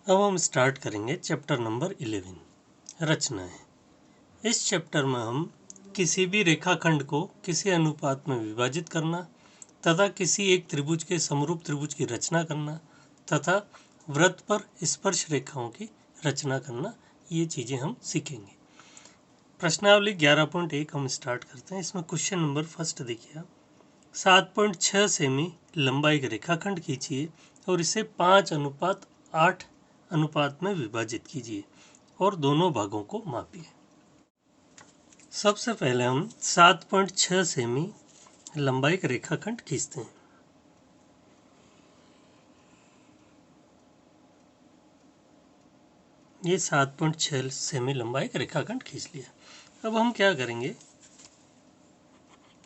अब हम स्टार्ट करेंगे चैप्टर नंबर 11 रचनाएं। इस चैप्टर में हम किसी भी रेखाखंड को किसी अनुपात में विभाजित करना तथा किसी एक त्रिभुज के समरूप त्रिभुज की रचना करना तथा वृत्त पर स्पर्श रेखाओं की रचना करना, ये चीज़ें हम सीखेंगे। प्रश्नावली 11.1 हम स्टार्ट करते हैं। इसमें क्वेश्चन नंबर फर्स्ट देखिए आप, 7.6 सेमी लंबाई का रेखाखंड खींचिए और इसे 5:8 अनुपात में विभाजित कीजिए और दोनों भागों को मापिए। सबसे पहले हम 7.6 सेमी लंबाई का रेखाखंड खींचते हैं। ये 7.6 सेमी लंबाई का रेखाखंड खींच लिया। अब हम क्या करेंगे,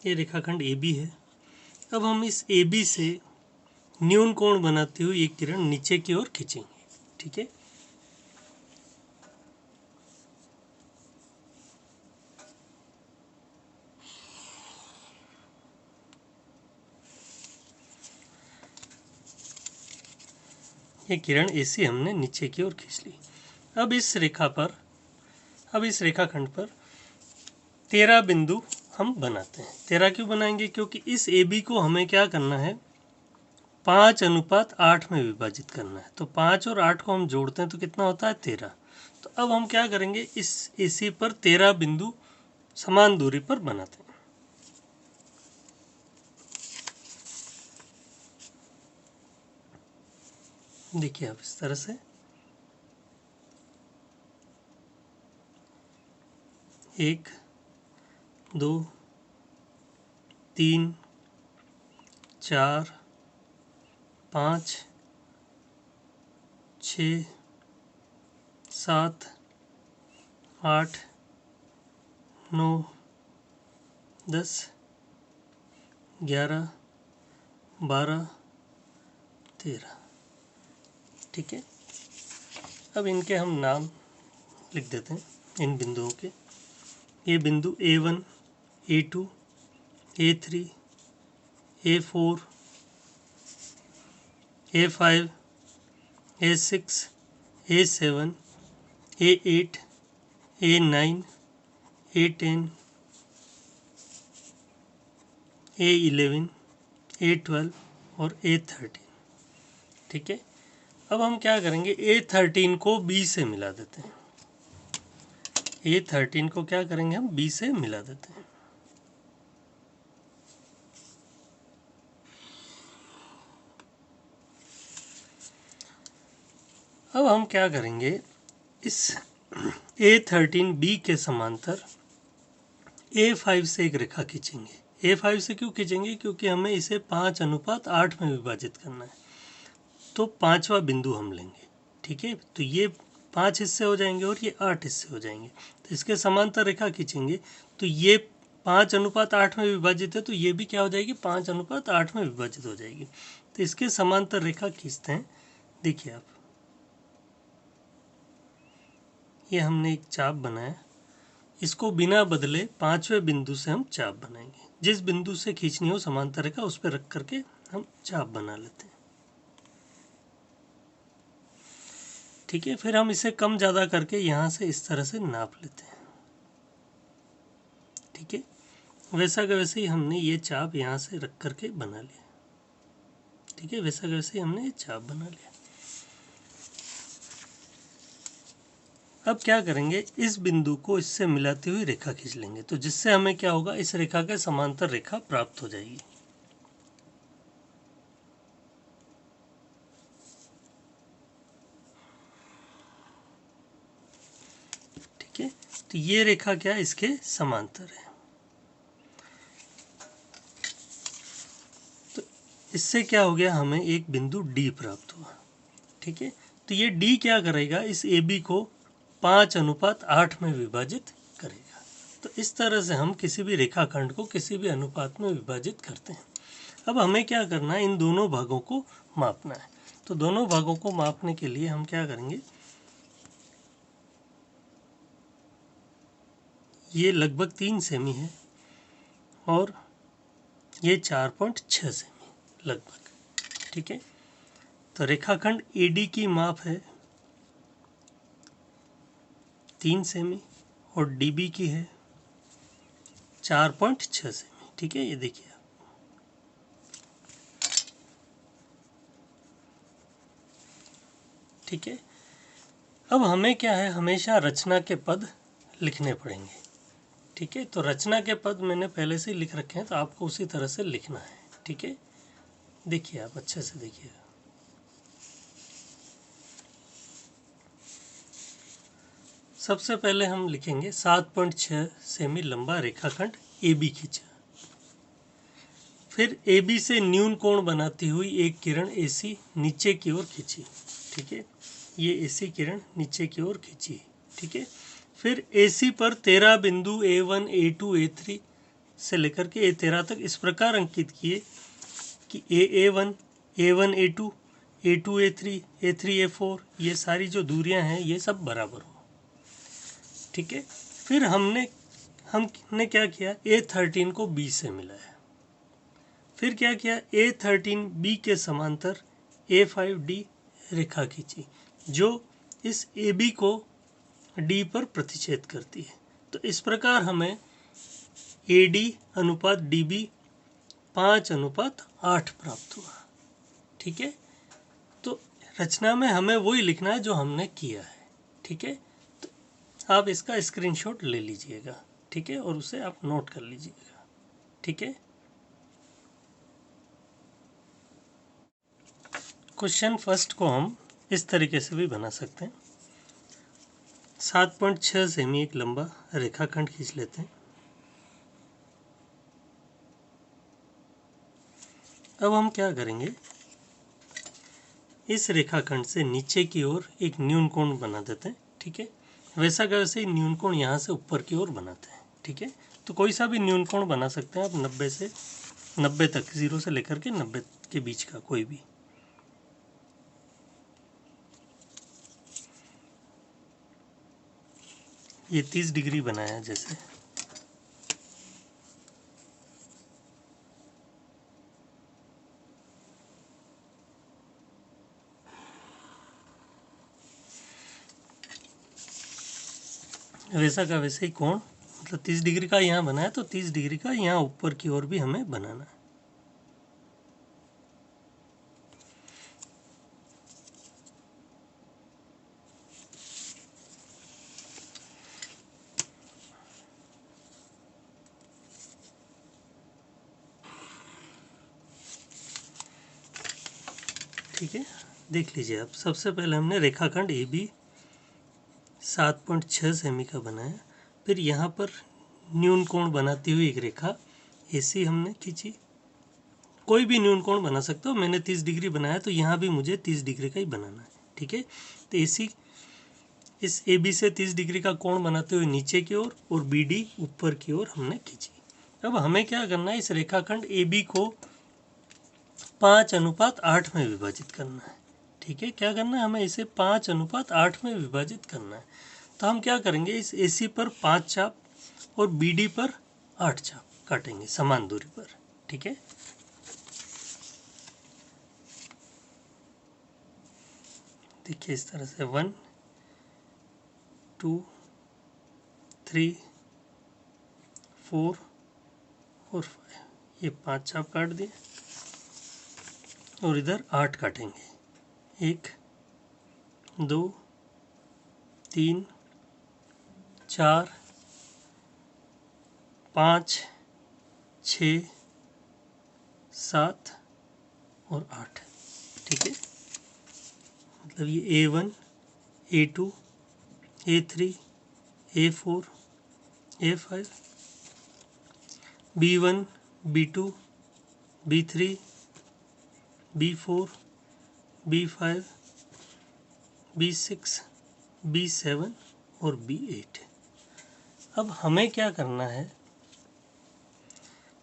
ये रेखाखंड AB है। अब हम इस AB से न्यून कोण बनाते हुए एक किरण नीचे की ओर खींचेंगे। ठीक है, ये किरण AC हमने नीचे की ओर खींच ली। अब इस रेखाखंड पर 13 बिंदु हम बनाते हैं। 13 क्यों बनाएंगे, क्योंकि इस AB को हमें क्या करना है, 5:8 में विभाजित करना है। तो 5 और 8 को हम जोड़ते हैं तो कितना होता है, 13। तो अब हम क्या करेंगे, इस AC पर 13 बिंदु समान दूरी पर बनाते हैं। देखिए आप इस तरह से 1 2 3 4 5 6 7 8 9 10 11 12 13। ठीक है, अब इनके हम नाम लिख देते हैं, इन बिंदुओं के। ये बिंदु A1 A2 A3 A4 A5 A6 A7 A8 A9 A10 A11 A12 और A13। ठीक है, अब हम क्या करेंगे, A13 को B से मिला देते हैं। A13 को क्या करेंगे, हम B से मिला देते हैं। अब हम क्या करेंगे, इस A13B के समांतर A5 से एक रेखा खींचेंगे। A5 से क्यों खींचेंगे, क्योंकि हमें इसे 5:8 में विभाजित करना है। तो 5वां बिंदु हम लेंगे। ठीक है, तो ये 5 हिस्से हो जाएंगे और ये 8 हिस्से हो जाएंगे। तो इसके समांतर रेखा खींचेंगे तो ये 5:8 में विभाजित है, तो ये भी क्या हो जाएगी, 5:8 में विभाजित हो जाएगी। तो इसके समांतर रेखा खींचते हैं। देखिए आप, ये हमने एक चाप बनाया, इसको बिना बदले 5वें बिंदु से हम चाप बनाएंगे। जिस बिंदु से खींचनी हो समांतर रेखा, उस पर रख करके हम चाप बना लेते हैं। ठीक है, फिर हम इसे कम ज़्यादा करके यहाँ से इस तरह से नाप लेते हैं। ठीक है, वैसा का वैसे ही हमने ये चाप यहाँ से रख करके बना लिया। ठीक है, वैसा का वैसे ही हमने ये चाप बना लिया। अब क्या करेंगे, इस बिंदु को इससे मिलाती हुई रेखा खींच लेंगे, तो जिससे हमें क्या होगा, इस रेखा के समांतर रेखा प्राप्त हो जाएगी। ठीक है, तो ये रेखा क्या है, इसके समांतर है। तो इससे क्या हो गया, हमें एक बिंदु D प्राप्त हुआ। ठीक है, तो ये D क्या करेगा, इस AB को 5:8 में विभाजित करेगा। तो इस तरह से हम किसी भी रेखाखंड को किसी भी अनुपात में विभाजित करते हैं। अब हमें क्या करना है, इन दोनों भागों को मापना है। तो दोनों भागों को मापने के लिए हम क्या करेंगे, ये लगभग 3 सेमी है और ये 4.6 सेमी लगभग। ठीक है, तो रेखाखंड AD की माप है 3 सेमी और डीबी की है 4.6 सेमी। ठीक है, ये देखिए आप। ठीक है, अब हमें क्या है, हमेशा रचना के पद लिखने पड़ेंगे। ठीक है, तो रचना के पद मैंने पहले से लिख रखे हैं, तो आपको उसी तरह से लिखना है। ठीक है, देखिए आप अच्छे से देखिए। सबसे पहले हम लिखेंगे 7.6 सेमी लंबा रेखाखंड AB खींचा। फिर AB से न्यून कोण बनाती हुई एक किरण AC नीचे की ओर खींची। ठीक है, ये AC किरण नीचे की ओर खींची। ठीक है, फिर AC पर 13 बिंदु A1, A2, A3 से लेकर के A13 तक इस प्रकार अंकित किए कि A1, A1, A2, A2, A3, A3, A4 ये सारी जो दूरियां हैं ये सब बराबर हो। ठीक है, फिर हमने क्या किया, A13 को B से मिलाया। फिर क्या किया, A13 B के समांतर A5D रेखा खींची जो इस AB को D पर प्रतिच्छेद करती है। तो इस प्रकार हमें AD अनुपात DB 5:8 प्राप्त हुआ। ठीक है, तो रचना में हमें वही लिखना है जो हमने किया है। ठीक है, तो आप इसका स्क्रीनशॉट ले लीजिएगा। ठीक है, और उसे आप नोट कर लीजिएगा। ठीक है, क्वेश्चन फर्स्ट को हम इस तरीके से भी बना सकते हैं। 7.6 सेमी एक लंबा रेखाखंड खींच लेते हैं। अब हम क्या करेंगे, इस रेखाखंड से नीचे की ओर एक न्यून कोण बना देते हैं। ठीक है, वैसा का वैसे ही न्यून कोण यहाँ से ऊपर की ओर बनाते हैं। ठीक है, तो कोई सा भी न्यून कोण बना सकते हैं आप 90 तक, 0 से लेकर के 90 के बीच का कोई भी। ये 30 डिग्री बनाया है जैसे। वैसा का वैसे ही कोण, मतलब 30 डिग्री का यहाँ बनाया, तो 30 डिग्री का यहाँ ऊपर की ओर भी हमें बनाना है। ठीक है, देख लीजिए आप। सबसे पहले हमने रेखाखंड AB 7.6 सेमी का बनाया। फिर यहाँ पर न्यून कोण बनाती हुई एक रेखा AC हमने खींची। कोई भी न्यून कोण बना सकते हो, मैंने 30 डिग्री बनाया तो यहाँ भी मुझे 30 डिग्री का ही बनाना है। ठीक है, तो AC इस AB से 30 डिग्री का कोण बनाते हुए नीचे की ओर और BD ऊपर की ओर हमने खींची। अब हमें क्या करना है, इस रेखाखंड AB को 5:8 में विभाजित करना है। ठीक है, क्या करना है, हमें इसे 5:8 में विभाजित करना है। तो हम क्या करेंगे, इस AC पर 5 चाप और BD पर 8 चाप काटेंगे समान दूरी पर। ठीक है, देखिए इस तरह से 1, 2, 3, 4 और 5, ये 5 चाप काट दिए और इधर 8 काटेंगे। 1, 2, 3, 4, 5, 6, 7 और 8। ठीक है, मतलब ये A1, A2, A3, A4, A5, B1, B2, B3, B4, B5, B6, B7 और B8। अब हमें क्या करना है,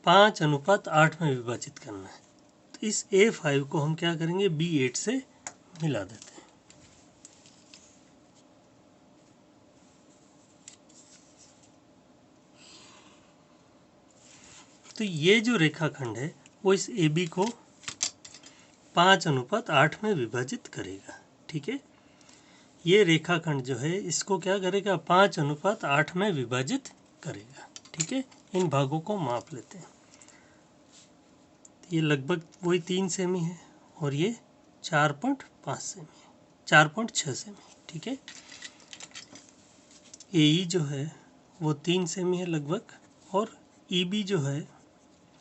5:8 में विभाजित करना है। तो इस A5 को हम क्या करेंगे, B8 से मिला देते हैं। तो ये जो रेखाखंड है वो इस AB को 5:8 में विभाजित करेगा। ठीक है, ये रेखाखंड जो है इसको क्या करेगा, 5:8 में विभाजित करेगा। ठीक है, इन भागों को माप लेते हैं। ये लगभग वही 3 सेमी है और ये 4.5 सेमी है, 4.6 सेमी। ठीक है, ए जो है वो 3 सेमी है लगभग, और ई बी जो है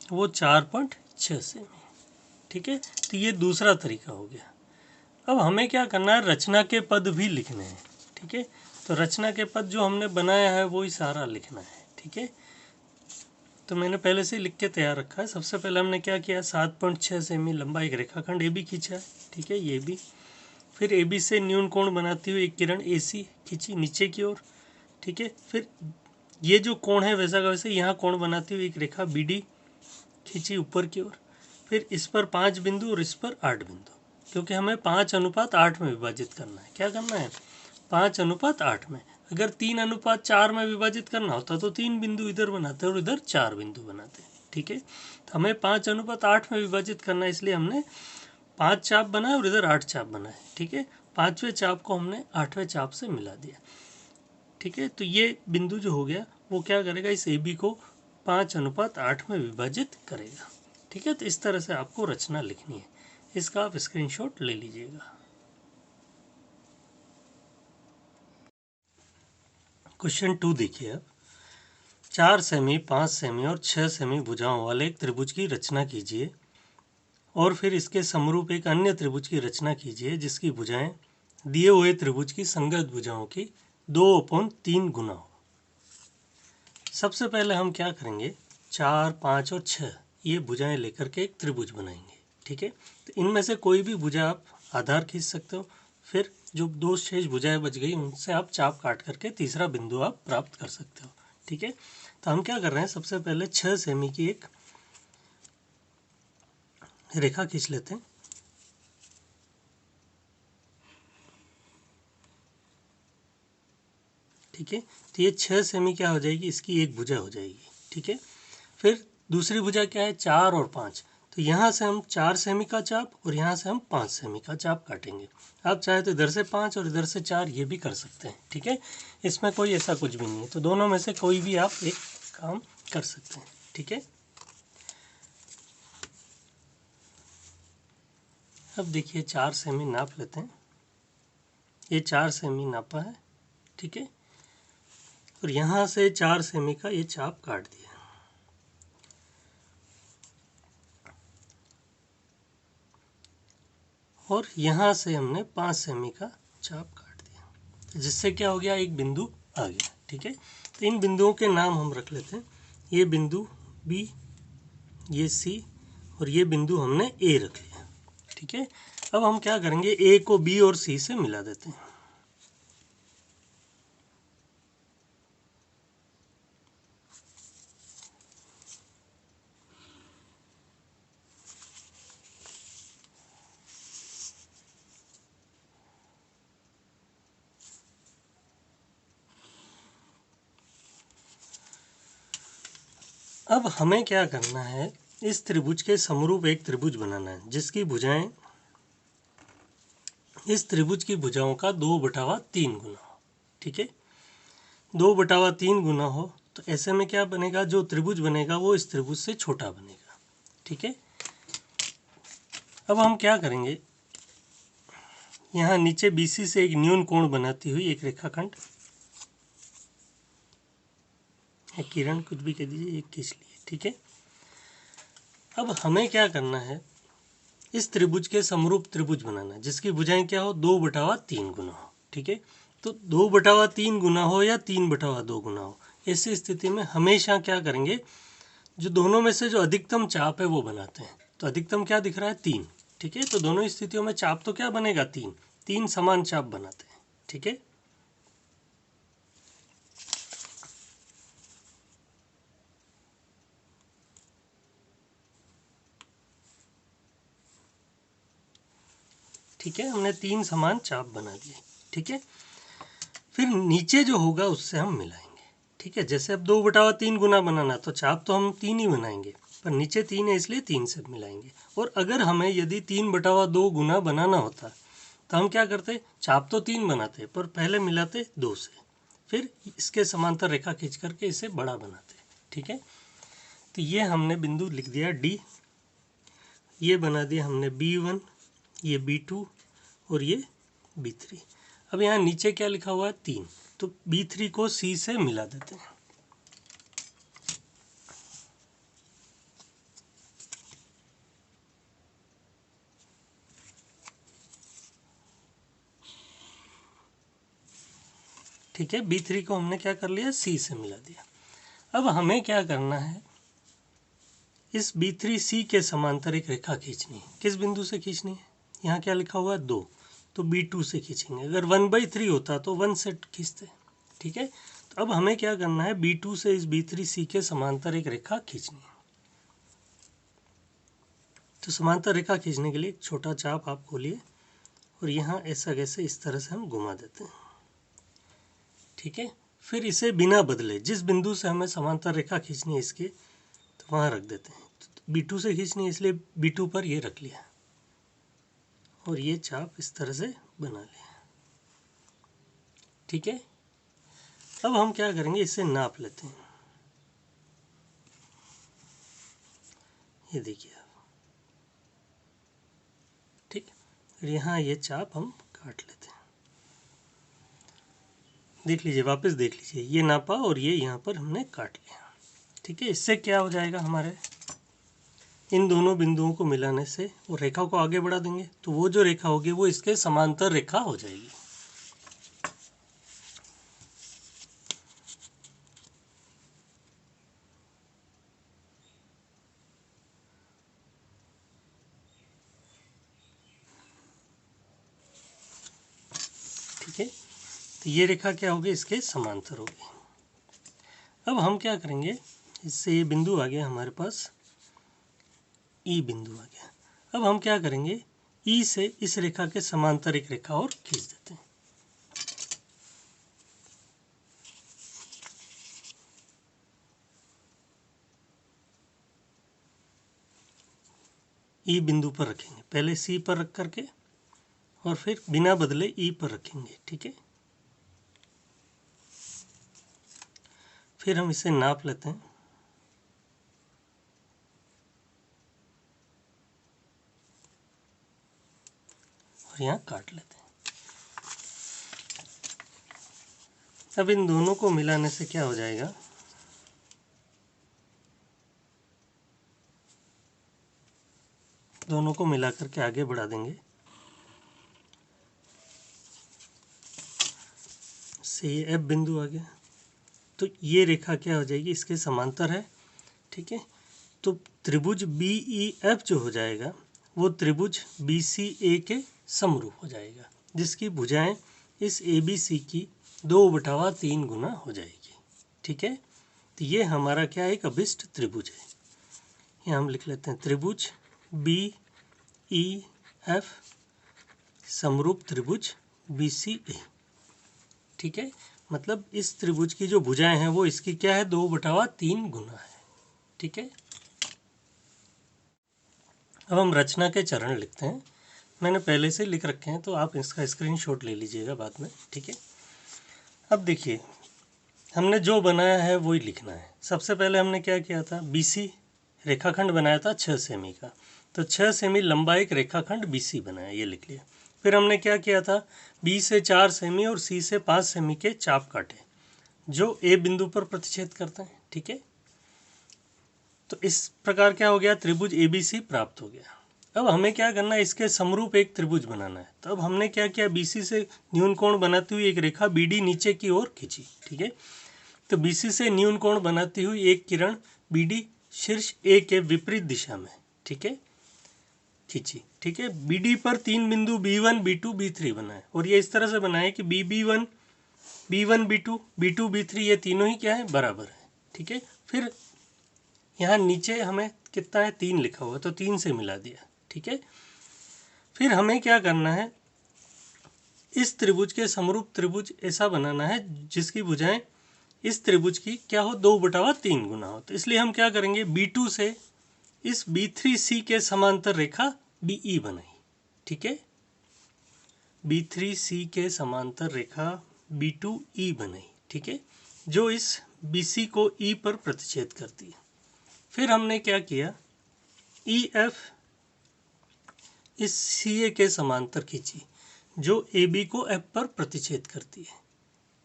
वो 4.6 सेमी। ठीक है, तो ये दूसरा तरीका हो गया। अब हमें क्या करना है, रचना के पद भी लिखने हैं। ठीक है, तो रचना के पद जो हमने बनाया है वो ही सारा लिखना है। ठीक है, तो मैंने पहले से लिख के तैयार रखा है। सबसे पहले हमने क्या किया, 7.6 सेमी लंबा एक रेखाखंड ए बी खींचा है। ठीक है, ये भी। फिर ए बी से न्यून कोण बनाती हुई एक किरण ए सी खींची नीचे की ओर। ठीक है, फिर ये जो कोण है वैसा का वैसे यहाँ कोण बनाती हुई एक रेखा बी डी खींची ऊपर की ओर। फिर इस पर 5 बिंदु और इस पर 8 बिंदु, क्योंकि हमें 5:8 में विभाजित करना है। क्या करना है, 5:8 में। अगर 3:4 में विभाजित करना होता तो 3 बिंदु इधर बनाते और इधर 4 बिंदु बनाते। ठीक है, तो हमें 5:8 में विभाजित करना है, इसलिए हमने 5 चाप बनाए और इधर 8 चाप बनाए। ठीक है, 5वें चाप को हमने 8वें चाप से मिला दिया। ठीक है, तो ये बिंदु जो हो गया वो क्या करेगा, इस ए बी को 5:8 में विभाजित करेगा। ठीक है, तो इस तरह से आपको रचना लिखनी है। इसका आप स्क्रीनशॉट ले लीजिएगा। क्वेश्चन 2 देखिए अब। 4 सेमी, 5 सेमी और 6 सेमी भुजाओं वाले एक त्रिभुज की रचना कीजिए और फिर इसके समरूप एक अन्य त्रिभुज की रचना कीजिए जिसकी भुजाएं दिए हुए त्रिभुज की संगत भुजाओं की 2/3 गुना हो। सबसे पहले हम क्या करेंगे, 4, 5 और 6 ये भुजाएं लेकर के एक त्रिभुज बनाएंगे। ठीक है, तो इनमें से कोई भी भुजा आप आधार खींच सकते हो। फिर जो 2 शेष भुजाएं बच गई उनसे आप चाप काट करके तीसरा बिंदु आप प्राप्त कर सकते हो। ठीक है, तो हम क्या कर रहे हैं, सबसे पहले 6 सेमी की एक रेखा खींच लेते हैं। ठीक है, तो ये 6 सेमी क्या हो जाएगी, इसकी एक भुजा हो जाएगी। ठीक है, फिर दूसरी भुजा क्या है, 4 और 5। तो यहाँ से हम 4 सेमी का चाप और यहाँ से हम 5 सेमी का चाप काटेंगे। आप चाहे तो इधर से 5 और इधर से 4 ये भी कर सकते हैं। ठीक है, इसमें कोई ऐसा कुछ भी नहीं है, तो दोनों में से कोई भी आप एक काम कर सकते हैं। ठीक है, अब देखिए 4 सेमी नाप लेते हैं। ये 4 सेमी नापा है। ठीक है, और यहाँ से 4 सेमी का ये चाप काट दिया। और यहाँ से हमने 5 सेमी का चाप काट दिया, जिससे क्या हो गया, एक बिंदु आ गया। ठीक है, तो इन बिंदुओं के नाम हम रख लेते हैं। ये बिंदु बी, ये सी और ये बिंदु हमने ए रख लिया। ठीक है, अब हम क्या करेंगे, ए को बी और सी से मिला देते हैं। अब हमें क्या करना है, इस त्रिभुज के समरूप एक त्रिभुज बनाना है जिसकी भुजाएं इस त्रिभुज की भुजाओं का 2/3 गुना हो। ठीक है, 2/3 गुना हो तो ऐसे में क्या बनेगा, जो त्रिभुज बनेगा वो इस त्रिभुज से छोटा बनेगा। ठीक है, अब हम क्या करेंगे, यहाँ नीचे BC से एक न्यून कोण बनाती हुई एक रेखाखंड, एक किरण कुछ भी कह दीजिए, एक खींच लिए। ठीक है, अब हमें क्या करना है, इस त्रिभुज के समरूप त्रिभुज बनाना है जिसकी भुजाएं क्या हो, 2/3 गुना हो। ठीक है, तो 2/3 गुना हो या 3/2 गुना हो, ऐसी स्थिति में हमेशा क्या करेंगे, जो दोनों में से जो अधिकतम चाप है वो बनाते हैं। तो अधिकतम क्या दिख रहा है, 3। ठीक है, तो दोनों स्थितियों में चाप तो क्या बनेगा, 3 समान चाप बनाते हैं। ठीक है, ठीक है, हमने 3 समान चाप बना दिए। ठीक है, फिर नीचे जो होगा उससे हम मिलाएंगे। ठीक है, जैसे अब 2/3 गुना बनाना तो चाप तो हम 3 ही बनाएंगे, पर नीचे 3 है इसलिए 3 से मिलाएंगे। और अगर हमें यदि 3/2 गुना बनाना होता तो हम क्या करते, चाप तो 3 बनाते पर पहले मिलाते 2 से, फिर इसके समांतर रेखा खींच करके इसे बड़ा बनाते। ठीक है, तो ये हमने बिंदु लिख दिया डी, ये बना दिया हमने B1, ये B2 और ये B3। अब यहाँ नीचे क्या लिखा हुआ है 3, तो B3 को C से मिला देते हैं। ठीक है, B3 को हमने क्या कर लिया, C से मिला दिया। अब हमें क्या करना है, इस B3C के समांतर एक रेखा खींचनी है। किस बिंदु से खींचनी है, यहाँ क्या लिखा हुआ है 2, तो B2 से खींचेंगे। अगर 1/3 होता तो 1 से खींचते। ठीक है, तो अब हमें क्या करना है, B2 से इस B3C के समांतर एक रेखा खींचनी है। तो समांतर रेखा खींचने के लिए एक छोटा चाप आप खोलिए और यहाँ ऐसा कैसे इस तरह से हम घुमा देते हैं। ठीक है, फिर इसे बिना बदले जिस बिंदु से हमें समांतर रेखा खींचनी है इसके, तो वहाँ रख देते हैं। तो B2 से खींचनी है इसलिए B2 पर ये रख लिया और ये चाप इस तरह से बना लिया। ठीक है, अब हम क्या करेंगे, इसे नाप लेते हैं। ये देखिए आप, ठीक, फिर यहाँ ये चाप हम काट लेते हैं। देख लीजिए, वापस देख लीजिए, ये नापा और ये यहाँ पर हमने काट लिया। ठीक है, इससे क्या हो जाएगा, हमारे इन दोनों बिंदुओं को मिलाने से वो रेखा को आगे बढ़ा देंगे, तो वो जो रेखा होगी वो इसके समांतर रेखा हो जाएगी। ठीक है, तो ये रेखा क्या होगी, इसके समांतर होगी। अब हम क्या करेंगे, इससे ये बिंदु आ गया हमारे पास, ई बिंदु आ गया। अब हम क्या करेंगे, ई से इस रेखा के समांतर एक रेखा और खींच देते हैं। ई बिंदु पर रखेंगे, पहले सी पर रख करके और फिर बिना बदले ई पर रखेंगे। ठीक है, फिर हम इसे नाप लेते हैं। और यहाँ काट लेते हैं। अब इन दोनों को मिलाने से क्या हो जाएगा, दोनों को मिला करके आगे बढ़ा देंगे। से ये एफ बिंदु आ गया, तो ये रेखा क्या हो जाएगी, इसके समांतर है। ठीक है, तो त्रिभुज BEF जो हो जाएगा वो त्रिभुज BCA के समरूप हो जाएगा, जिसकी भुजाएं इस ABC की 2/3 गुना हो जाएगी। ठीक है, तो ये हमारा क्या एक अभिष्ट त्रिभुज है। यहाँ हम लिख लेते हैं त्रिभुज BEF समरूप त्रिभुज BCA। ठीक है, मतलब इस त्रिभुज की जो भुजाएं हैं वो इसकी क्या है, 2/3 गुना है। ठीक है, अब हम रचना के चरण लिखते हैं। मैंने पहले से लिख रखे हैं, तो आप इसका स्क्रीनशॉट ले लीजिएगा बाद में। ठीक है, अब देखिए, हमने जो बनाया है वही लिखना है। सबसे पहले हमने क्या किया था, BC रेखाखंड बनाया था 6 सेमी का, तो 6 सेमी लंबा एक रेखाखंड BC बनाया, ये लिख लिया। फिर हमने क्या किया था, B से 4 सेमी और C से 5 सेमी के चाप काटे जो A बिंदु पर प्रतिच्छेद करते हैं। ठीक है, तो इस प्रकार क्या हो गया, त्रिभुज ABC प्राप्त हो गया। अब हमें क्या करना है, इसके समरूप एक त्रिभुज बनाना है। तो अब हमने क्या किया, BC से न्यून कोण बनाती हुई एक रेखा BD नीचे की ओर खींची। ठीक है, तो BC से न्यून कोण बनाती हुई एक किरण BD शीर्ष A के विपरीत दिशा में, ठीक है, खींची। ठीक है, BD पर 3 बिंदु B1 B2 B3 बनाए और ये इस तरह से बनाए कि B1 B2 B2 B3 ये तीनों ही क्या है, बराबर है। ठीक है, फिर यहाँ नीचे हमें कितना है, 3 लिखा हुआ, तो 3 से मिला दिया। ठीक है, फिर हमें क्या करना है, इस त्रिभुज के समरूप त्रिभुज ऐसा बनाना है जिसकी भुजाएं इस त्रिभुज की क्या हो, 2/3 गुना हो। तो इसलिए हम क्या करेंगे, B2 से इस B3C के समांतर रेखा BE बनाई। ठीक है, B3C के समांतर रेखा B2E बनाई, ठीक है, जो इस BC को E पर प्रतिच्छेद करती है। फिर हमने क्या किया, EF इस CA के समांतर खींची जो AB को F पर प्रतिच्छेद करती है,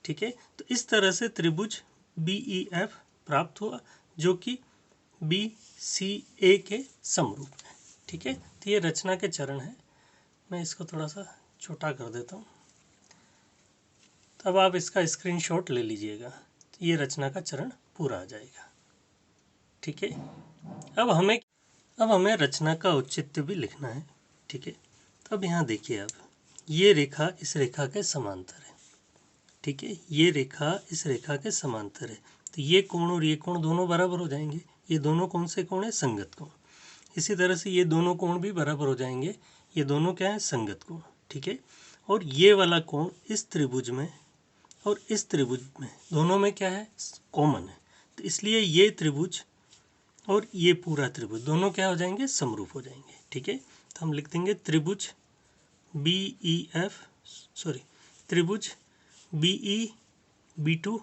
ठीक है। तो इस तरह से त्रिभुज BEF प्राप्त हुआ जो कि BCA के समरूप है, ठीक है। तो ये रचना के चरण है। मैं इसको थोड़ा सा छोटा कर देता हूँ, तब आप इसका स्क्रीनशॉट ले लीजिएगा। तो ये रचना का चरण पूरा आ जाएगा, ठीक है। अब हमें रचना का औचित्य भी लिखना है, ठीक है। तो अब यहाँ देखिए, अब ये रेखा इस रेखा के समांतर है, ठीक है। ये रेखा इस रेखा के समांतर है, तो ये कोण और ये कोण दोनों बराबर हो जाएंगे। ये दोनों कौन से कोण है, संगत कोण। इसी तरह से ये दोनों कोण भी बराबर हो जाएंगे, ये दोनों क्या है, संगत कोण, ठीक है। और ये वाला कोण इस त्रिभुज में और इस त्रिभुज में दोनों में क्या है, कॉमन है। तो इसलिए ये त्रिभुज और ये पूरा त्रिभुज दोनों क्या हो जाएंगे, समरूप हो जाएंगे, ठीक है। तो हम लिख देंगे त्रिभुज त्रिभुज BE B2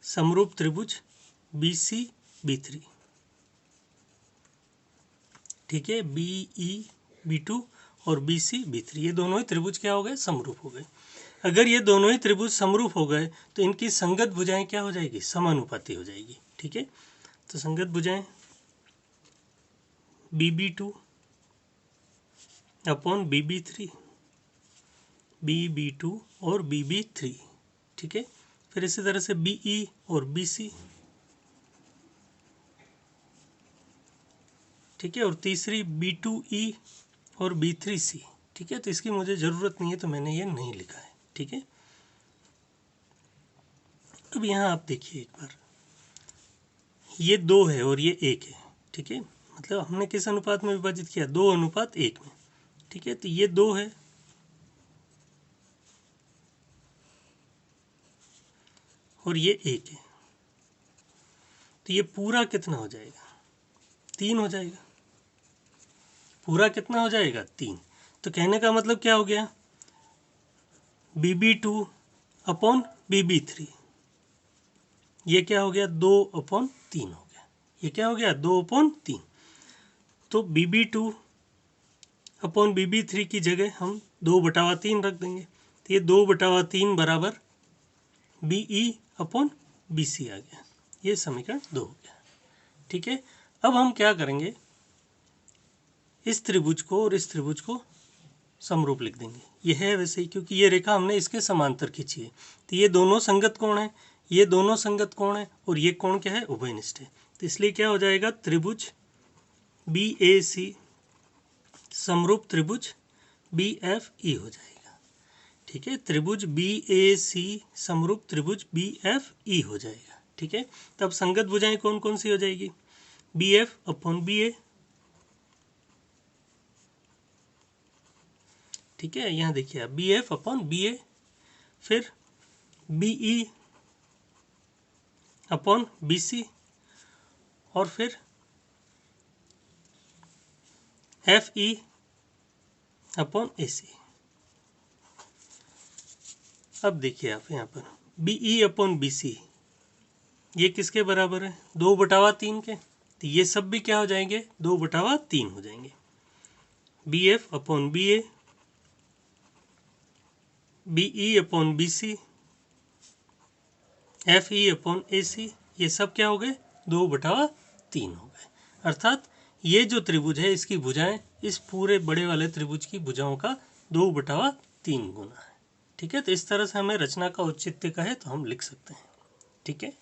समरूप त्रिभुज BC B3, ठीक है। BE B2 और BC B3 ये दोनों ही त्रिभुज क्या हो गए, समरूप हो गए। अगर ये दोनों ही त्रिभुज समरूप हो गए तो इनकी संगत भुजाएं क्या हो जाएगी, समानुपाती हो जाएगी, ठीक है। तो संगत भुजाएं BB2 अपॉन BB3, BB2 और BB3, ठीक है। फिर इसी तरह से BE और BC, ठीक है। और तीसरी B2E और B3C, ठीक है। तो इसकी मुझे ज़रूरत नहीं है तो मैंने ये नहीं लिखा है, ठीक है। अब यहाँ आप देखिए एक बार, ये 2 है और ये 1 है, ठीक है। मतलब हमने किस अनुपात में विभाजित किया, 2:1 में, ठीक है। तो ये 2 है और ये 1 है, तो ये पूरा कितना हो जाएगा, 3 हो जाएगा। पूरा कितना हो जाएगा, 3। तो कहने का मतलब क्या हो गया, BB2 अपॉन BB3, ये क्या हो गया, 2/3 हो गया। ये क्या हो गया, 2/3। तो BB2 अपॉन BB3 की जगह हम 2/3 रख देंगे। तो ये 2/3 बराबर BE अपॉन BC आ गया। ये समीकरण 2 हो गया, ठीक है। अब हम क्या करेंगे, इस त्रिभुज को और इस त्रिभुज को समरूप लिख देंगे। यह है वैसे ही, क्योंकि ये रेखा हमने इसके समांतर खींची है। तो ये दोनों संगत कोण है, ये दोनों संगत कोण है और ये कोण क्या है, उभयनिष्ठ है। तो इसलिए क्या हो जाएगा, त्रिभुज BAC समरूप त्रिभुज BFE हो जाएगा, ठीक है। त्रिभुज BAC समरूप त्रिभुज BFE हो जाएगा, ठीक है। तब संगत भुजाएं कौन कौन सी हो जाएगी, BF अपॉन BA, ठीक है। यहाँ देखिए आप BF अपॉन BA, फिर BE अपॉन BC और फिर FE अपॉन AC। अब देखिए आप यहाँ पर BE अपॉन BC ये किसके बराबर है, 2/3 के। तो ये सब भी क्या हो जाएंगे, 2/3 हो जाएंगे। BF upon BA, BE upon BC, FE upon AC, ये सब क्या हो गए, 2/3 हो गए। अर्थात ये जो त्रिभुज है इसकी भुजाएं इस पूरे बड़े वाले त्रिभुज की भुजाओं का 2/3 गुना है, ठीक है। तो इस तरह से हमें रचना का औचित्य कहे तो हम लिख सकते हैं, ठीक है।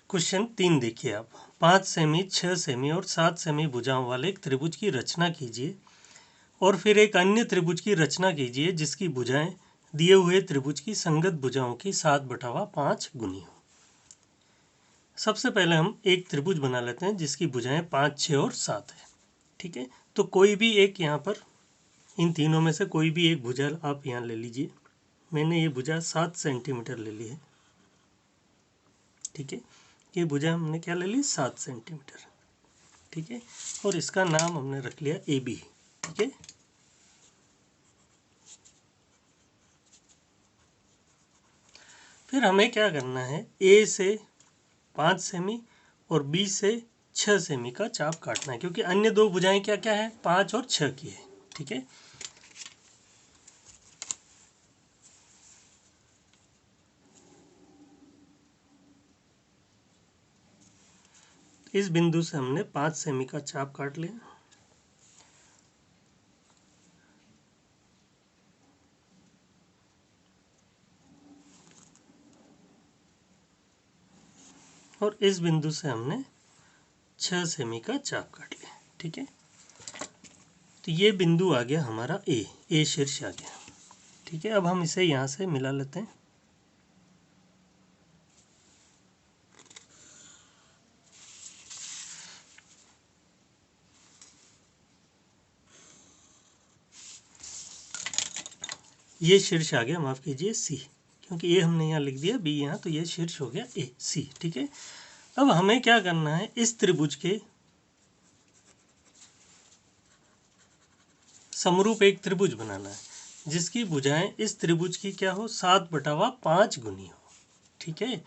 क्वेश्चन 3 देखिए आप, 5 सेमी, 6 सेमी और 7 सेमी भुजाओं वाले एक त्रिभुज की रचना कीजिए और फिर एक अन्य त्रिभुज की रचना कीजिए जिसकी भुजाएं दिए हुए त्रिभुज की संगत भुजाओं की 7/5 गुनी हो। सबसे पहले हम एक त्रिभुज बना लेते हैं जिसकी भुजाएं 5, 6 और 7 है, ठीक है। तो कोई भी एक यहाँ पर इन तीनों में से कोई भी एक भुजा आप यहाँ ले लीजिए। मैंने ये भुजा 7 सेंटीमीटर ले ली है, ठीक है। ये भुजा हमने क्या ले ली, 7 सेंटीमीटर, ठीक है। और इसका नाम हमने रख लिया AB, ठीक है। फिर हमें क्या करना है, ए से 5 सेमी और बी से 6 सेमी का चाप काटना है, क्योंकि अन्य दो भुजाएं क्या क्या है, 5 और 6 की है। ठीक है, इस बिंदु से हमने 5 सेमी का चाप काट लिया। और इस बिंदु से हमने 6 सेमी का चाप काट लिया। ठीक है, तो ये बिंदु आ गया हमारा ए शीर्ष आ गया। ठीक है, अब हम इसे यहाँ से मिला लेते हैं। ये शीर्ष आ गया, माफ कीजिए सी, क्योंकि ए हमने यहाँ लिख दिया, बी यहाँ, तो ये शीर्ष हो गया ए सी। ठीक है, अब हमें क्या करना है, इस त्रिभुज के समरूप एक त्रिभुज बनाना है जिसकी भुजाएं इस त्रिभुज की क्या हो, 7/5 गुनी हो। ठीक है,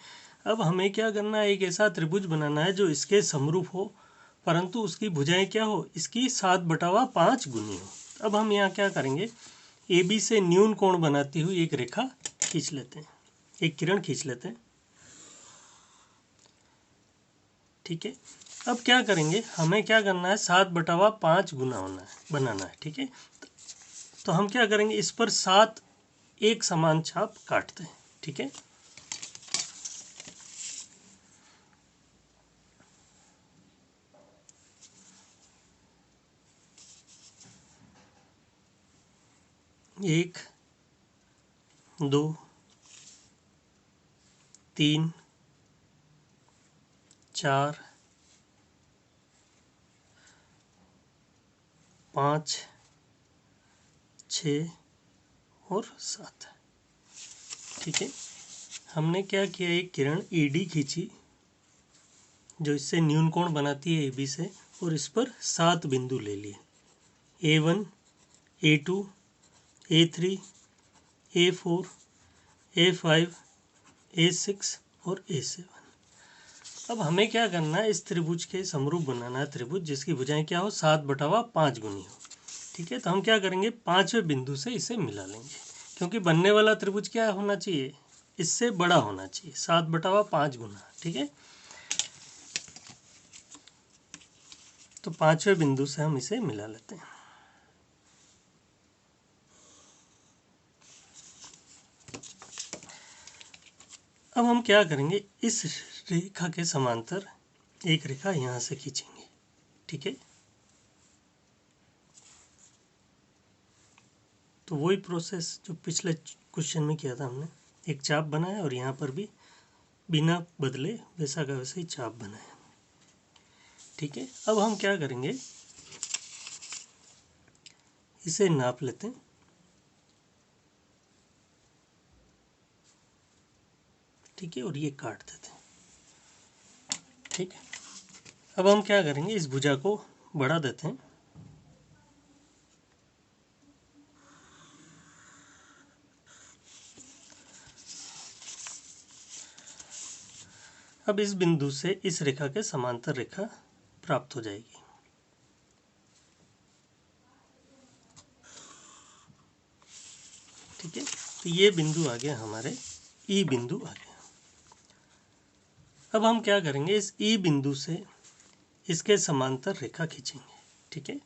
अब हमें क्या करना है, एक ऐसा त्रिभुज बनाना है जो इसके समरूप हो परंतु उसकी भुजाएं क्या हो, इसकी 7/5 गुनी हो। अब हम यहाँ क्या करेंगे, ए बी से न्यून कोण बनाती हुई एक रेखा खींच लेते हैं, एक किरण खींच लेते हैं। ठीक है, अब क्या करेंगे, हमें क्या करना है, 7/5 गुना होना है, बनाना है। ठीक है, तो हम क्या करेंगे, इस पर 7 एक समान छाप काटते हैं। ठीक है, एक, 2, 3, 4, 5, 6 और 7। ठीक है, हमने क्या किया, एक किरण ईडी खींची जो इससे न्यून कोण बनाती है AB से, और इस पर 7 बिंदु ले लिए, A1, A2, A3, A4, A5, A6 और A7। अब हमें क्या करना है, इस त्रिभुज के समरूप बनाना है त्रिभुज जिसकी भुजाएं क्या हो, 7/5 गुनी हो। ठीक है, तो हम क्या करेंगे, 5वें बिंदु से इसे मिला लेंगे, क्योंकि बनने वाला त्रिभुज क्या होना चाहिए, इससे बड़ा होना चाहिए, 7/5 गुना। ठीक है, तो 5वें बिंदु से हम इसे मिला लेते हैं। अब हम क्या करेंगे, इस रेखा के समांतर एक रेखा यहाँ से खींचेंगे। ठीक है, तो वही प्रोसेस जो पिछले क्वेश्चन में किया था हमने, एक चाप बनाया और यहाँ पर भी बिना बदले वैसा का वैसा ही चाप बनाया। ठीक है, अब हम क्या करेंगे, इसे नाप लेते हैं। ठीक है, और ये काट देते हैं। ठीक है, अब हम क्या करेंगे, इस भुजा को बढ़ा देते हैं। अब इस बिंदु से इस रेखा के समांतर रेखा प्राप्त हो जाएगी। ठीक है, तो ये बिंदु आ गया हमारे, ई बिंदु आ गया। अब हम क्या करेंगे, इस ई बिंदु से इसके समांतर रेखा खींचेंगे। ठीक है,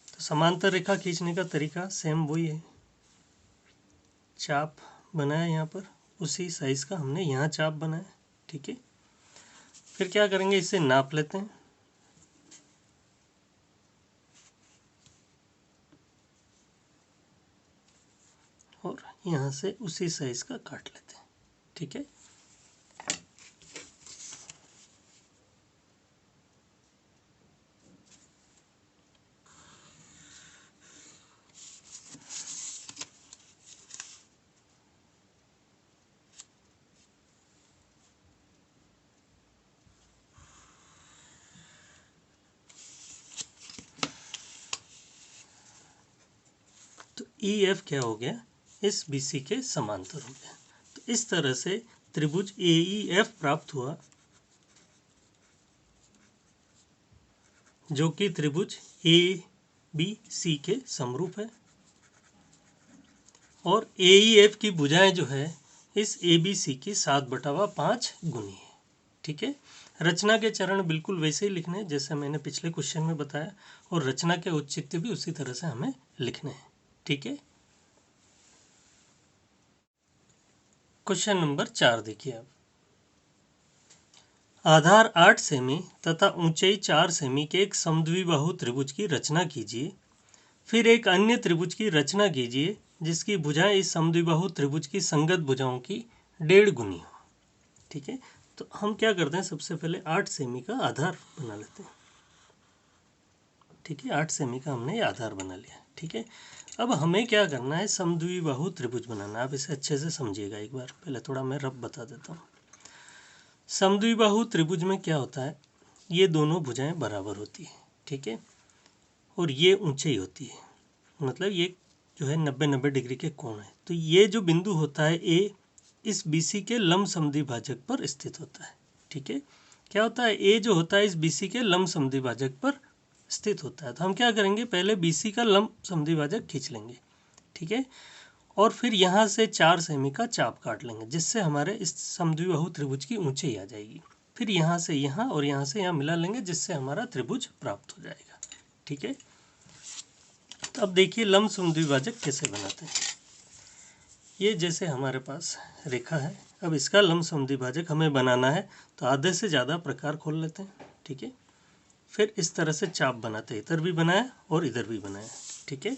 तो समांतर रेखा खींचने का तरीका सेम वही है, चाप बनाया यहाँ पर, उसी साइज का हमने यहाँ चाप बनाया। ठीक है, फिर क्या करेंगे, इसे नाप लेते हैं। और यहाँ से उसी साइज का काट लेते हैं। ठीक है, तो ई एफ क्या हो गया, इस BC के समांतर हो गया। इस तरह से त्रिभुज AEF प्राप्त हुआ, जो कि त्रिभुज ABC के समरूप है। और AEF की भुजाएं जो है इस ABC की 7/5 गुनी है। ठीक है, रचना के चरण बिल्कुल वैसे ही लिखने हैं जैसे मैंने पिछले क्वेश्चन में बताया, और रचना के औचित्य भी उसी तरह से हमें लिखने हैं। ठीक है, क्वेश्चन नंबर 4 देखिए आप। आधार 8 सेमी तथा ऊंचाई 4 सेमी के एक समद्विबाहु त्रिभुज की रचना कीजिए। फिर एक अन्य त्रिभुज की रचना कीजिए जिसकी भुजाएं इस समद्विबाहु त्रिभुज की संगत भुजाओं की 1.5 गुनी हो। ठीक है, तो हम क्या करते हैं, सबसे पहले 8 सेमी का आधार बना लेते हैं। ठीक है, 8 सेमी का हमने ये आधार बना लिया। ठीक है, अब हमें क्या करना है, समद्विबाहु त्रिभुज बनाना है। आप इसे अच्छे से समझिएगा एक बार, पहले थोड़ा मैं रफ बता देता हूँ। समद्विबाहु त्रिभुज में क्या होता है, ये दोनों भुजाएं बराबर होती है। ठीक है, और ये ऊंचाई होती है, मतलब ये जो है 90-90 डिग्री के कोण है। तो ये जो बिंदु होता है ए, इस BC के लंब समद्विभाजक पर स्थित होता है। ठीक है, क्या होता है, ए जो होता है इस BC के लंब समद्विभाजक पर स्थित होता है। तो हम क्या करेंगे, पहले BC का लंब समद्विभाजक खींच लेंगे। ठीक है, और फिर यहाँ से 4 सेमी का चाप काट लेंगे, जिससे हमारे इस समद्विबाहु त्रिभुज की ऊंचाई आ जाएगी। फिर यहाँ से यहाँ और यहाँ से यहाँ मिला लेंगे, जिससे हमारा त्रिभुज प्राप्त हो जाएगा। ठीक है, तो अब देखिए लंब समद्विभाजक कैसे बनाते हैं। ये जैसे हमारे पास रेखा है, अब इसका लंब समद्विभाजक हमें बनाना है, तो आधे से ज़्यादा प्रकार खोल लेते हैं। ठीक है, फिर इस तरह से चाप बनाते हैं, इधर भी बनाया और इधर भी बनाया। ठीक है,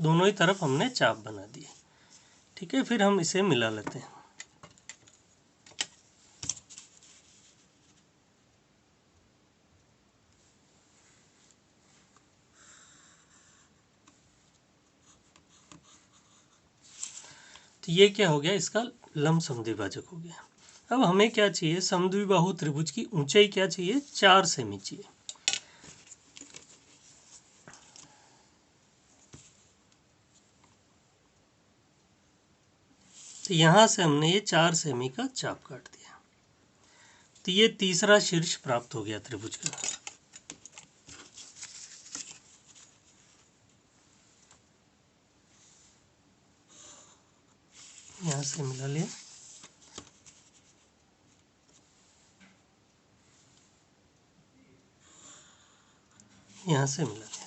दोनों ही तरफ हमने चाप बना दिए। ठीक है, फिर हम इसे मिला लेते हैं। तो ये क्या हो गया, इसका लंब समद्विभाजक हो गया। अब हमें क्या चाहिए, समद्विबाहु त्रिभुज की ऊंचाई क्या चाहिए, 4 सेमी चाहिए। तो यहाँ से हमने ये 4 सेमी का चाप काट दिया। तो ये तीसरा शीर्ष प्राप्त हो गया त्रिभुज का। यहाँ से मिला लिया, यहाँ से मिला लिया।